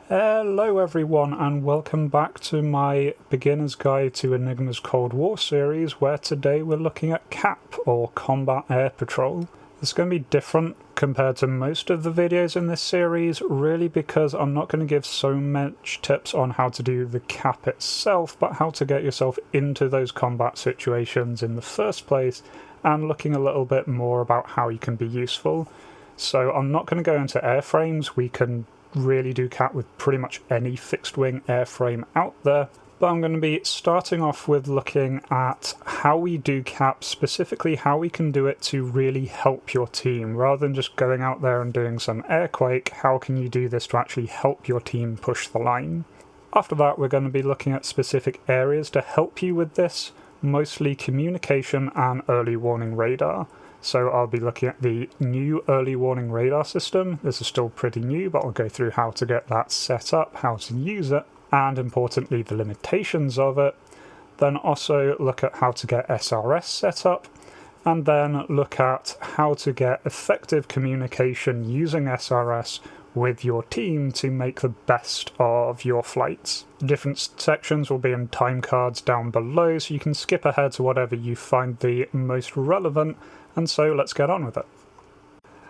Hello everyone and welcome back to my Beginner's Guide to Enigma's Cold War series, where today we're looking at CAP, or Combat Air Patrol. It's going to be different compared to most of the videos in this series, really because I'm not going to give so much tips on how to do the CAP itself, but how to get yourself into those combat situations in the first place, and looking a little bit more about how you can be useful. So I'm not going to go into airframes. We can really do CAP with pretty much any fixed wing airframe out there, but I'm going to be starting off with looking at how we do CAP, specifically how we can do it to really help your team. Rather than just going out there and doing some airquake, how can you do this to actually help your team push the line? After that, we're going to be looking at specific areas to help you with this, mostly communication and early warning radar. So I'll be looking at the new early warning radar system. This is still pretty new, but I'll go through how to get that set up, how to use it, and importantly the limitations of it. Then also look at how to get SRS set up, and then look at how to get effective communication using SRS with your team to make the best of your flights. The different sections will be in time cards down below, so you can skip ahead to whatever you find the most relevant. And so let's get on with it.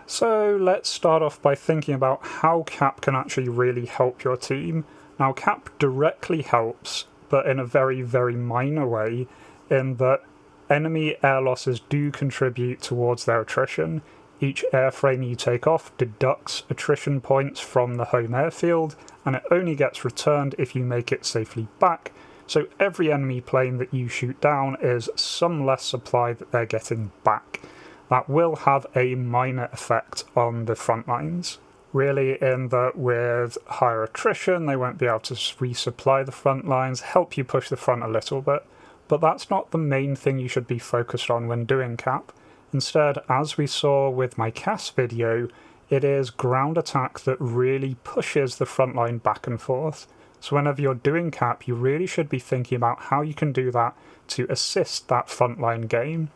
So let's start off by thinking about how CAP can actually really help your team. Now CAP directly helps, but in a very, very minor way, in that enemy air losses do contribute towards their attrition. Each airframe you take off deducts attrition points from the home airfield, and it only gets returned if you make it safely back. So every enemy plane that you shoot down is some less supply that they're getting back. That will have a minor effect on the front lines. Really, in that with higher attrition, they won't be able to resupply the front lines, help you push the front a little bit. But that's not the main thing you should be focused on when doing CAP. Instead, as we saw with my CAS video, it is ground attack that really pushes the front line back and forth. So whenever you're doing CAP, you really should be thinking about how you can do that to assist that frontline game.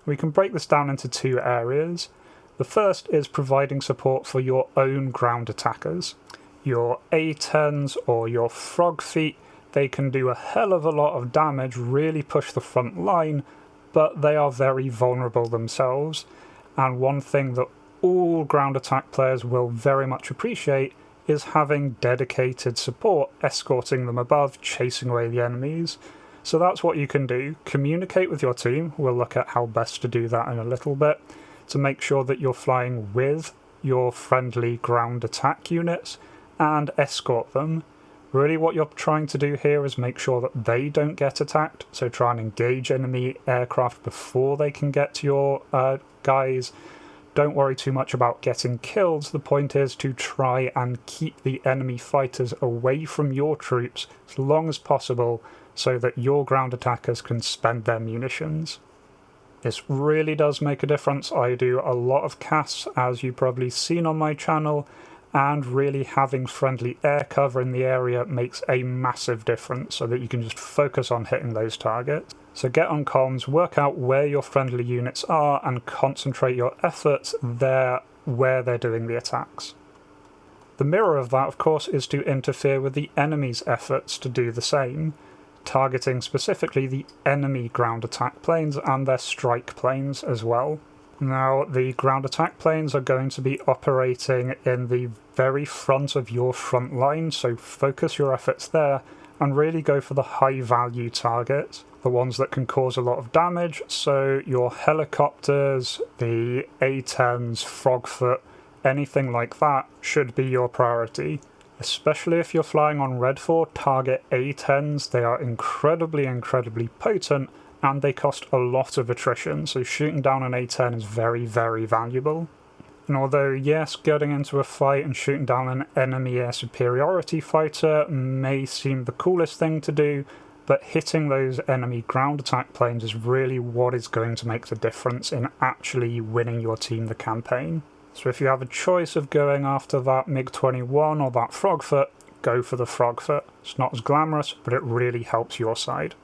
We can break this down into two areas. The first is providing support for your own ground attackers. Your A-10s or your frog feet, they can do a hell of a lot of damage, really push the front line, but they are very vulnerable themselves. And one thing that all ground attack players will very much appreciate is having dedicated support escorting them above, chasing away the enemies. So that's what you can do. Communicate with your team. We'll look at how best to do that in a little bit, to make sure that you're flying with your friendly ground attack units and escort them. Really what you're trying to do here is make sure that they don't get attacked, so try and engage enemy aircraft before they can get to your guys. Don't worry too much about getting killed. The point is to try and keep the enemy fighters away from your troops as long as possible, so that your ground attackers can spend their munitions. This really does make a difference. I do a lot of CAS, as you've probably seen on my channel, and really having friendly air cover in the area makes a massive difference so that you can just focus on hitting those targets. So get on comms, work out where your friendly units are, and concentrate your efforts there where they're doing the attacks. The mirror of that, of course, is to interfere with the enemy's efforts to do the same, targeting specifically the enemy ground attack planes and their strike planes as well. Now, the ground attack planes are going to be operating in the very front of your front line, so focus your efforts there and really go for the high value targets, the ones that can cause a lot of damage. So your helicopters, the A-10s, Frogfoot, anything like that should be your priority. Especially if you're flying on Red 4, target A-10s. They are incredibly potent, and they cost a lot of attrition, so shooting down an A-10 is very, very valuable. And although, yes, getting into a fight and shooting down an enemy air superiority fighter may seem the coolest thing to do, but hitting those enemy ground attack planes is really what is going to make the difference in actually winning your team the campaign. So if you have a choice of going after that MiG-21 or that Frogfoot, go for the Frogfoot. It's not as glamorous, but it really helps your side.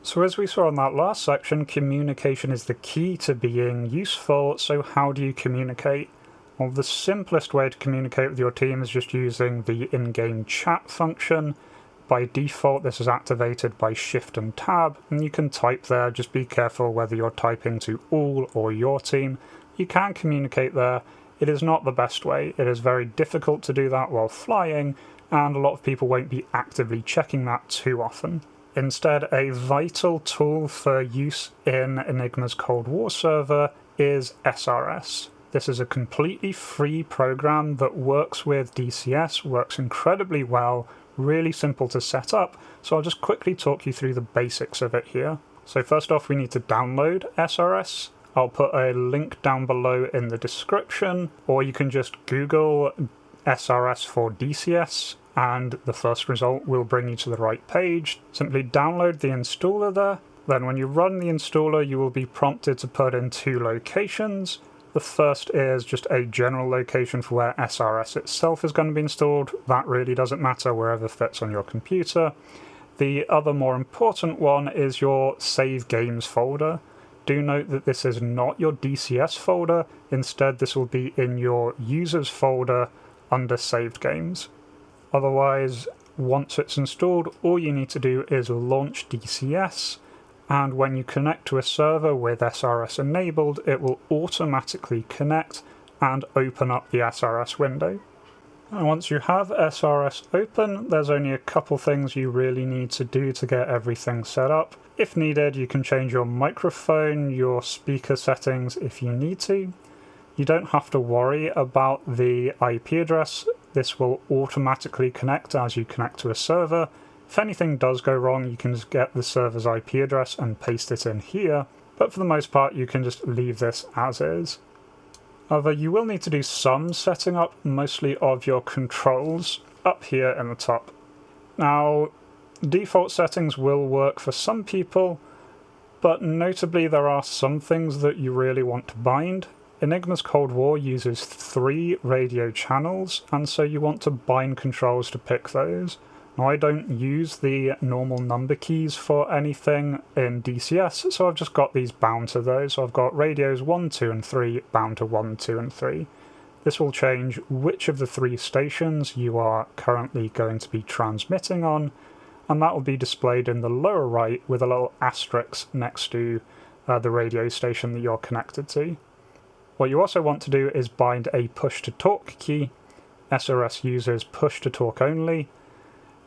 So as we saw in that last section, communication is the key to being useful. So how do you communicate? Well, the simplest way to communicate with your team is just using the in-game chat function. By default, this is activated by Shift and Tab, and you can type there. Just be careful whether you're typing to all or your team. You can communicate there. It is not the best way. It is very difficult to do that while flying, and a lot of people won't be actively checking that too often. Instead, a vital tool for use in Enigma's Cold War server is SRS. This is a completely free program that works with DCS, works incredibly well, really simple to set up, so I'll just quickly talk you through the basics of it here. So first off, we need to download SRS. I'll put a link down below in the description, or you can just Google SRS for DCS, and the first result will bring you to the right page. Simply download the installer there. Then when you run the installer, you will be prompted to put in 2 locations. The first is just a general location for where SRS itself is going to be installed. That really doesn't matter, wherever fits on your computer. The other more important one is your Save Games folder. Do note that this is not your DCS folder. Instead, this will be in your Users folder under Saved Games. Otherwise, once it's installed, all you need to do is launch DCS. And when you connect to a server with SRS enabled, it will automatically connect and open up the SRS window. And once you have SRS open, there's only a couple things you really need to do to get everything set up. If needed, you can change your microphone, your speaker settings if you need to. You don't have to worry about the IP address. This will automatically connect as you connect to a server. If anything does go wrong, you can just get the server's IP address and paste it in here, but for the most part you can just leave this as is. However, you will need to do some setting up, mostly of your controls, up here in the top. Now, default settings will work for some people, but notably there are some things that you really want to bind. Enigma's Cold War uses 3 radio channels, and so you want to bind controls to pick those. Now, I don't use the normal number keys for anything in DCS, so I've just got these bound to those. So I've got radios 1, 2 and 3 bound to 1, 2 and 3. This will change which of the 3 stations you are currently going to be transmitting on, and that will be displayed in the lower right with a little asterisk next to the radio station that you're connected to. What you also want to do is bind a push-to-talk key. SRS uses push-to-talk only,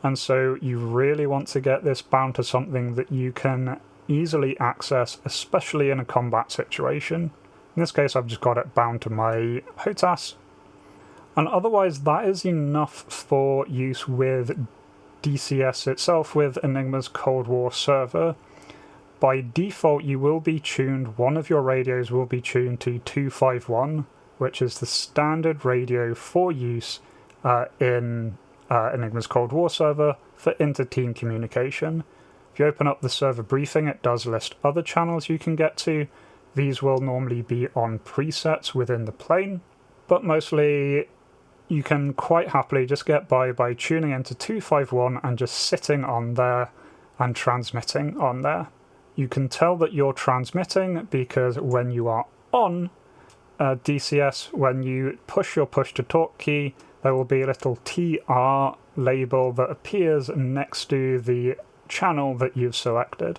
and so you really want to get this bound to something that you can easily access, especially in a combat situation. In this case, I've just got it bound to my HOTAS. And otherwise, that is enough for use with DCS itself, with Enigma's Cold War server. By default, you will be tuned, one of your radios will be tuned to 251, which is the standard radio for use in Enigma's Cold War server for inter-team communication. If you open up the server briefing, it does list other channels you can get to. These will normally be on presets within the plane, but mostly you can quite happily just get by tuning into 251 and just sitting on there and transmitting on there. You can tell that you're transmitting because when you are on DCS, when you push your push-to-talk key, there will be a little TR label that appears next to the channel that you've selected.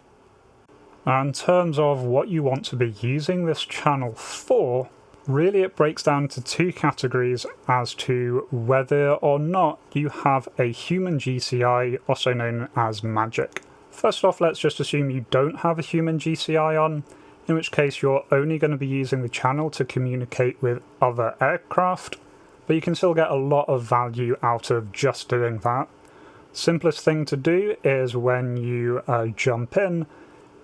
Now, in terms of what you want to be using this channel for, really it breaks down to 2 categories as to whether or not you have a human GCI, also known as magic. First off, let's just assume you don't have a human GCI on, in which case you're only going to be using the channel to communicate with other aircraft, but you can still get a lot of value out of just doing that. Simplest thing to do is when you jump in,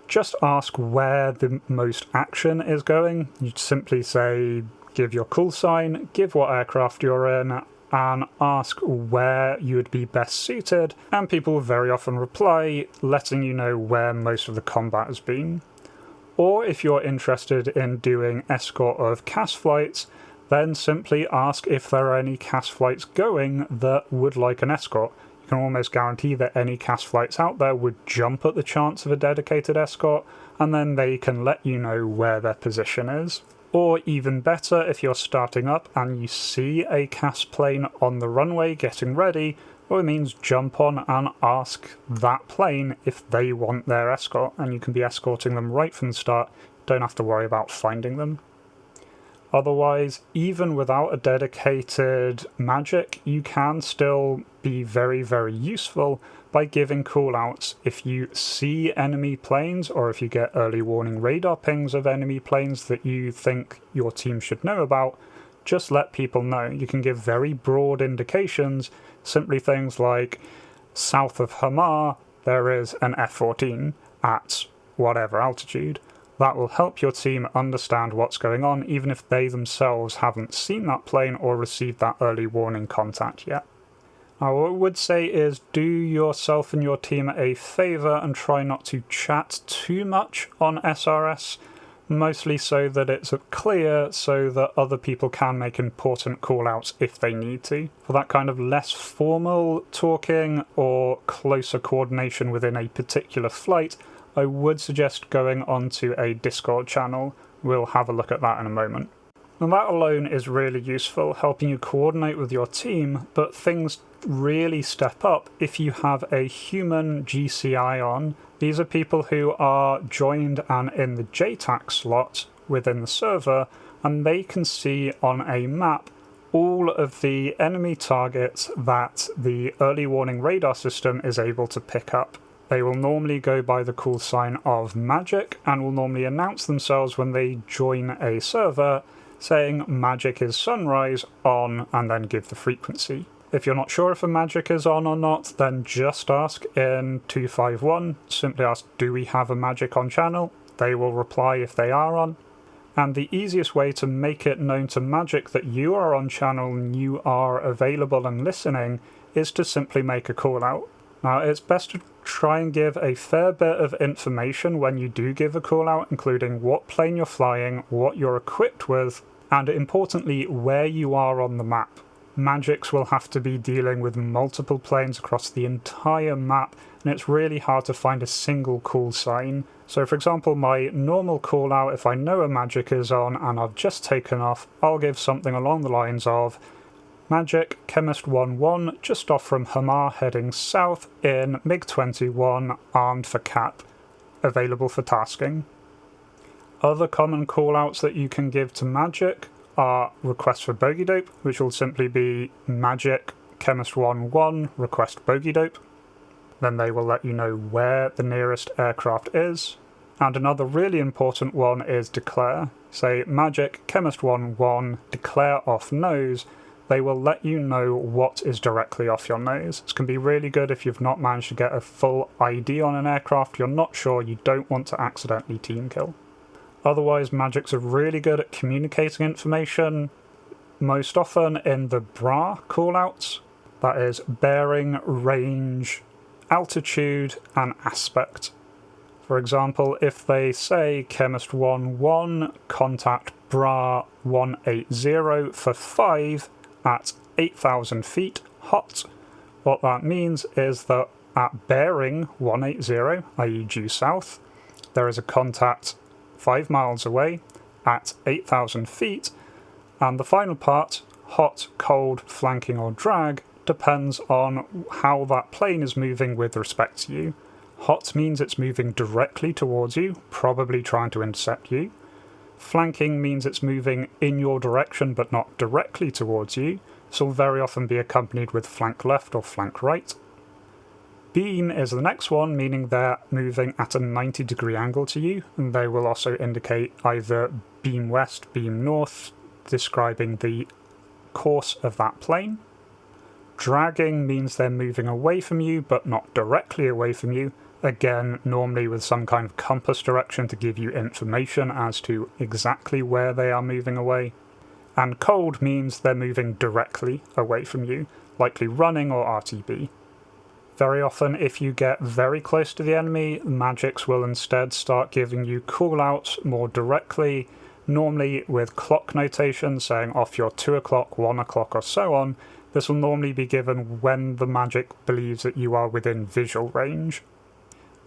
just ask where the most action is going. You simply say, give your call sign, give what aircraft you're in, and ask where you would be best suited, and people very often reply, letting you know where most of the combat has been. Or if you're interested in doing escort of CAS flights, then simply ask if there are any CAS flights going that would like an escort. You can almost guarantee that any CAS flights out there would jump at the chance of a dedicated escort, and then they can let you know where their position is. Or even better, if you're starting up and you see a CAS plane on the runway getting ready, well, it means jump on and ask that plane if they want their escort, and you can be escorting them right from the start. Don't have to worry about finding them. Otherwise, even without a dedicated magic, you can still be very, very useful by giving callouts. If you see enemy planes, or if you get early warning radar pings of enemy planes that you think your team should know about, just let people know. You can give very broad indications, simply things like, south of Hamar, there is an F-14 at whatever altitude. That will help your team understand what's going on, even if they themselves haven't seen that plane or received that early warning contact yet. Now, what I would say is do yourself and your team a favour and try not to chat too much on SRS, mostly so that it's clear so that other people can make important callouts if they need to. For that kind of less formal talking or closer coordination within a particular flight, I would suggest going onto a Discord channel. We'll have a look at that in a moment. And that alone is really useful, helping you coordinate with your team, but things really step up if you have a human GCI on. These are people who are joined and in the JTAC slot within the server, and they can see on a map all of the enemy targets that the early warning radar system is able to pick up. They will normally go by the call sign of Magic and will normally announce themselves when they join a server saying Magic is sunrise on and then give the frequency. If you're not sure if a Magic is on or not, then just ask in 251. Simply ask, do we have a Magic on channel? They will reply if they are on. And the easiest way to make it known to Magic that you are on channel and you are available and listening is to simply make a call out. Now, it's best to try and give a fair bit of information when you do give a call out, including what plane you're flying, what you're equipped with, and importantly, where you are on the map. Magics will have to be dealing with multiple planes across the entire map, and it's really hard to find a single call sign. So for example, my normal call out, if I know a Magic is on and I've just taken off, I'll give something along the lines of Magic, Chemist 1-1, just off from Hamar heading south in MiG-21, armed for cap, available for tasking. Other common callouts that you can give to Magic are request for bogey dope, which will simply be Magic, Chemist 1-1, request bogey dope. Then they will let you know where the nearest aircraft is. And another really important one is declare. Say Magic, Chemist 1-1, declare off nose. They will let you know what is directly off your nose. This can be really good if you've not managed to get a full ID on an aircraft, you're not sure, you don't want to accidentally team kill. Otherwise, Magics are really good at communicating information, most often in the BRA callouts. That is bearing, range, altitude, and aspect. For example, if they say Chemist 1-1, contact BRA 180 for 5 at 8,000 feet, hot, what that means is that at bearing 180, i.e. due south, there is a contact 5 miles away at 8,000 feet, and the final part, hot, cold, flanking or drag, depends on how that plane is moving with respect to you. Hot means it's moving directly towards you, probably trying to intercept you. Flanking means it's moving in your direction but not directly towards you. This will very often be accompanied with flank left or flank right. Beam is the next one, meaning they're moving at a 90-degree angle to you, and they will also indicate either beam west, beam north, describing the course of that plane. Dragging means they're moving away from you, but not directly away from you, again, normally with some kind of compass direction to give you information as to exactly where they are moving away. And cold means they're moving directly away from you, likely running or RTB. Very often, if you get very close to the enemy, Magics will instead start giving you callouts more directly, normally with clock notation saying off your 2 o'clock, 1 o'clock or so on. This will normally be given when the Magic believes that you are within visual range.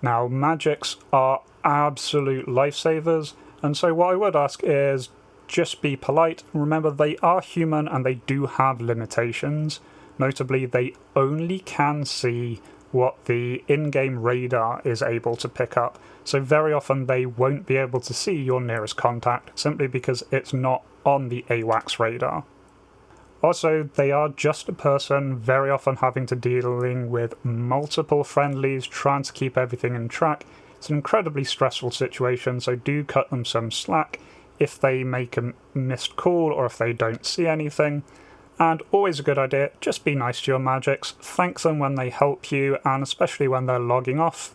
Now, Magics are absolute lifesavers, and so what I would ask is, just be polite. Remember, they are human and they do have limitations. Notably, they only can see what the in-game radar is able to pick up. So very often they won't be able to see your nearest contact simply because it's not on the AWACS radar. Also, they are just a person, very often having to dealing with multiple friendlies, trying to keep everything in track. It's an incredibly stressful situation, so do cut them some slack if they make a missed call or if they don't see anything. And always a good idea, just be nice to your magics, thank them when they help you, and especially when they're logging off,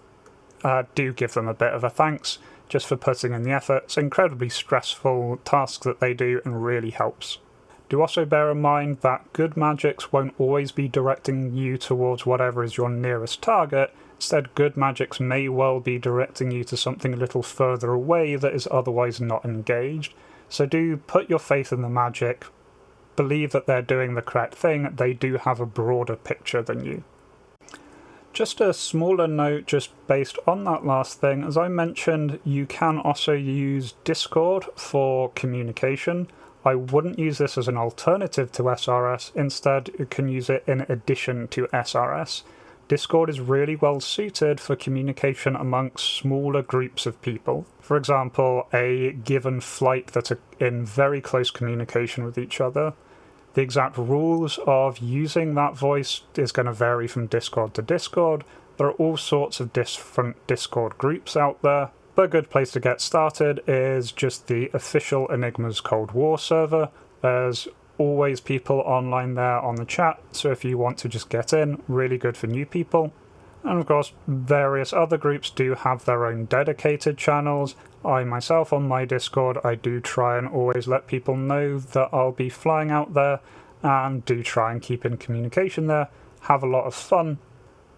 do give them a bit of a thanks just for putting in the effort. It's an incredibly stressful task that they do and really helps. Do also bear in mind that good magics won't always be directing you towards whatever is your nearest target. Instead, good magics may well be directing you to something a little further away that is otherwise not engaged. So do put your faith in the magic, believe that they're doing the correct thing, they do have a broader picture than you. Just a smaller note just based on that last thing, as I mentioned, you can also use Discord for communication. I wouldn't use this as an alternative to SRS, instead you can use it in addition to SRS. Discord is really well suited for communication amongst smaller groups of people. For example, a given flight that are in very close communication with each other. The exact rules of using that voice is going to vary from Discord to Discord. There are all sorts of different Discord groups out there. But a good place to get started is just the official Enigma's Cold War server. There's always people online there on the chat, so if you want to just get in, really good for new people. And of course, various other groups do have their own dedicated channels. I myself, on my Discord, I do try and always let people know that I'll be flying out there, and do try and keep in communication there, have a lot of fun.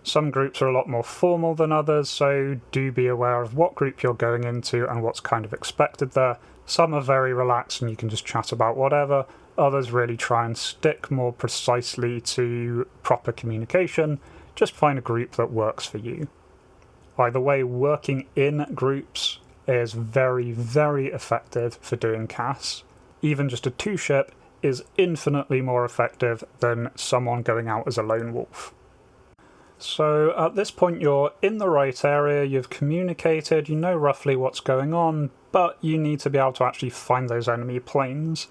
Some groups are a lot more formal than others, so do be aware of what group you're going into and what's kind of expected there. Some are very relaxed and you can just chat about whatever. Others really try and stick more precisely to proper communication. Just find a group that works for you. Either way, working in groups is very, very effective for doing CAS. Even just a two-ship is infinitely more effective than someone going out as a lone wolf. So at this point you're in the right area, you've communicated, you know roughly what's going on, but you need to be able to actually find those enemy planes.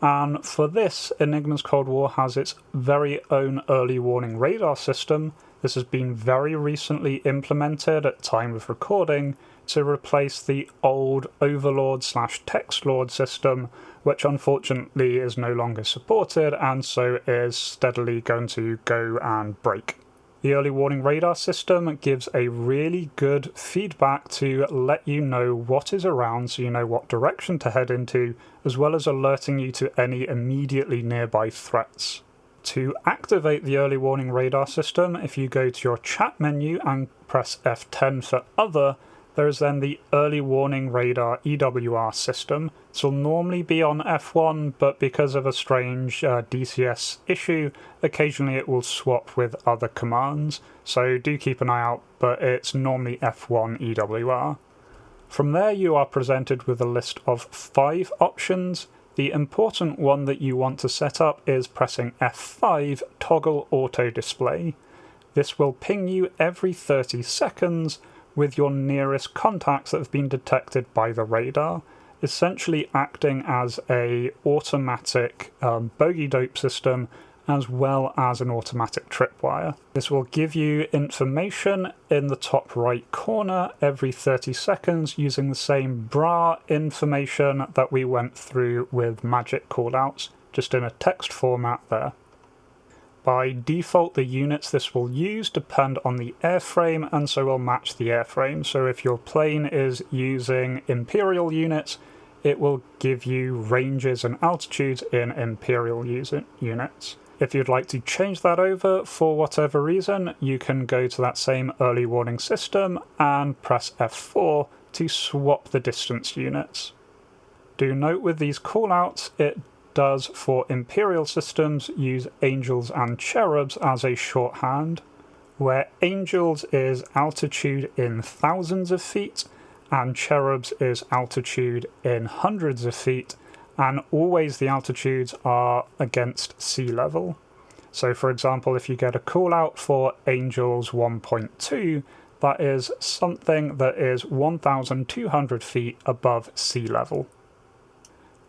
And for this, Enigma's Cold War has its very own early warning radar system. This has been very recently implemented at time of recording to replace the old Overlord/TextLord system, which unfortunately is no longer supported and so is steadily going to go and break. The early warning radar system gives a really good feedback to let you know what is around so you know what direction to head into, as well as alerting you to any immediately nearby threats. To activate the early warning radar system, if you go to your chat menu and press F10 for Other, there is then the early warning radar EWR system. This will normally be on F1, but because of a strange DCS issue, occasionally it will swap with other commands, so do keep an eye out, but it's normally F1 EWR. From there you are presented with a list of 5 options. The important one that you want to set up is pressing F5 Toggle Auto Display. This will ping you every 30 seconds with your nearest contacts that have been detected by the radar, essentially acting as a automatic bogey dope system as well as an automatic tripwire. This will give you information in the top right corner every 30 seconds using the same bra information that we went through with magic callouts, just in a text format there. By default, the units this will use depend on the airframe and so will match the airframe. So if your plane is using Imperial units, it will give you ranges and altitudes in Imperial units. If you'd like to change that over for whatever reason, you can go to that same early warning system and press F4 to swap the distance units. Do note with these callouts, it does for Imperial systems use Angels and Cherubs as a shorthand, where Angels is altitude in thousands of feet and Cherubs is altitude in hundreds of feet, and always the altitudes are against sea level. So for example, if you get a call out for Angels 1.2, that is something that is 1,200 feet above sea level.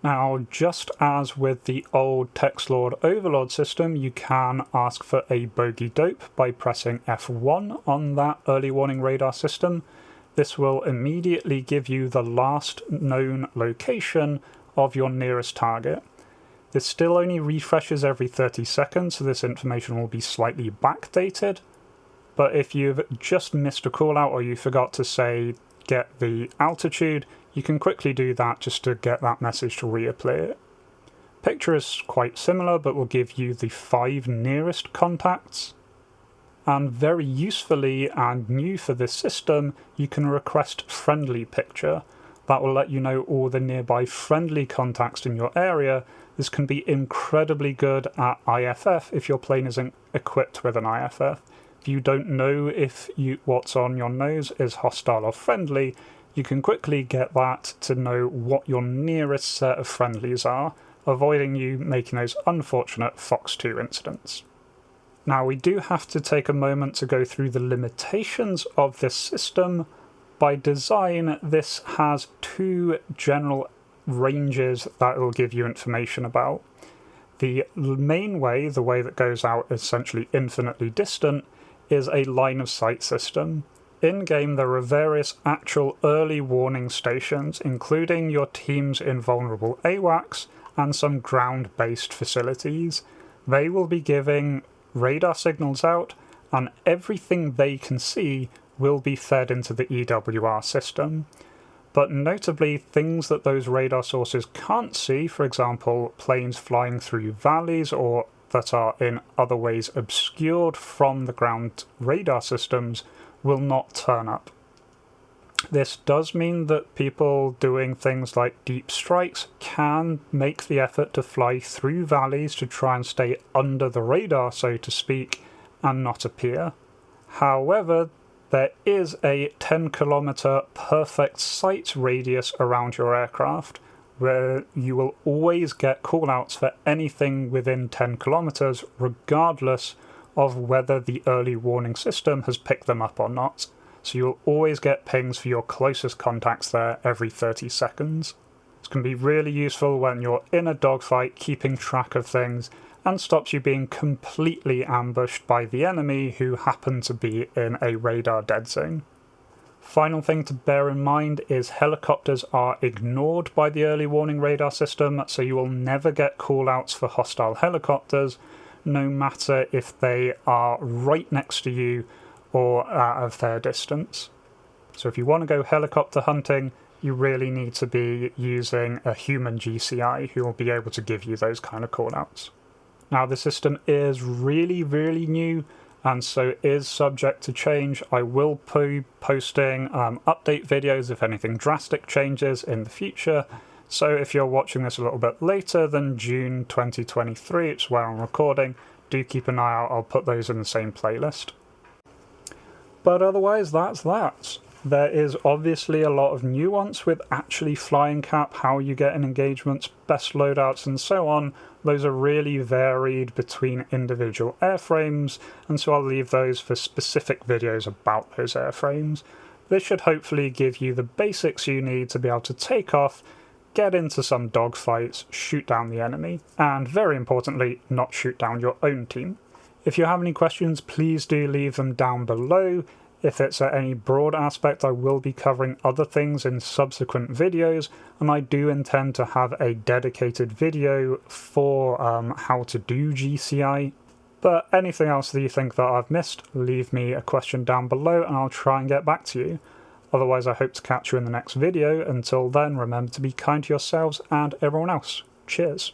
Now, just as with the old TextLord Overlord system, you can ask for a bogey dope by pressing F1 on that early warning radar system. This will immediately give you the last known location of your nearest target. This still only refreshes every 30 seconds, so this information will be slightly backdated. But if you've just missed a call out or you forgot to say get the altitude, you can quickly do that just to get that message to reappear. Picture is quite similar, but will give you the 5 nearest contacts. And very usefully and new for this system, you can request friendly picture. That will let you know all the nearby friendly contacts in your area. This can be incredibly good at IFF if your plane isn't equipped with an IFF. If you don't know if what's on your nose is hostile or friendly, you can quickly get that to know what your nearest set of friendlies are, avoiding you making those unfortunate Fox 2 incidents. Now, we do have to take a moment to go through the limitations of this system. By design, this has 2 general ranges that it will give you information about. The main way, the way that goes out essentially infinitely distant, is a line of sight system. In-game, there are various actual early warning stations, including your team's invulnerable AWACS and some ground-based facilities. They will be giving radar signals out, and everything they can see will be fed into the EWR system. But notably, things that those radar sources can't see, for example, planes flying through valleys or that are in other ways obscured from the ground radar systems, will not turn up. This does mean that people doing things like deep strikes can make the effort to fly through valleys to try and stay under the radar, so to speak, and not appear. However, there is a 10-kilometer perfect sight radius around your aircraft, where you will always get callouts for anything within 10 kilometers, regardless of whether the early warning system has picked them up or not. So you'll always get pings for your closest contacts there every 30 seconds. This can be really useful when you're in a dogfight, keeping track of things, and stops you being completely ambushed by the enemy who happen to be in a radar dead zone. Final thing to bear in mind is helicopters are ignored by the early warning radar system, so you will never get callouts for hostile helicopters, no matter if they are right next to you or at a fair distance. So if you want to go helicopter hunting, you really need to be using a human GCI who will be able to give you those kind of callouts. Now, the system is really, really new, and so is subject to change. I will be posting update videos if anything drastic changes in the future. So if you're watching this a little bit later than June 2023, it's where I'm recording, do keep an eye out. I'll put those in the same playlist. But otherwise, that's that. There is obviously a lot of nuance with actually flying cap, how you get in engagements, best loadouts and so on. Those are really varied between individual airframes, and so I'll leave those for specific videos about those airframes. This should hopefully give you the basics you need to be able to take off, get into some dogfights, shoot down the enemy, and very importantly, not shoot down your own team. If you have any questions, please do leave them down below. If it's at any broad aspect, I will be covering other things in subsequent videos, and I do intend to have a dedicated video for how to do GCI. But anything else that you think that I've missed, leave me a question down below and I'll try and get back to you. Otherwise, I hope to catch you in the next video. Until then, remember to be kind to yourselves and everyone else. Cheers.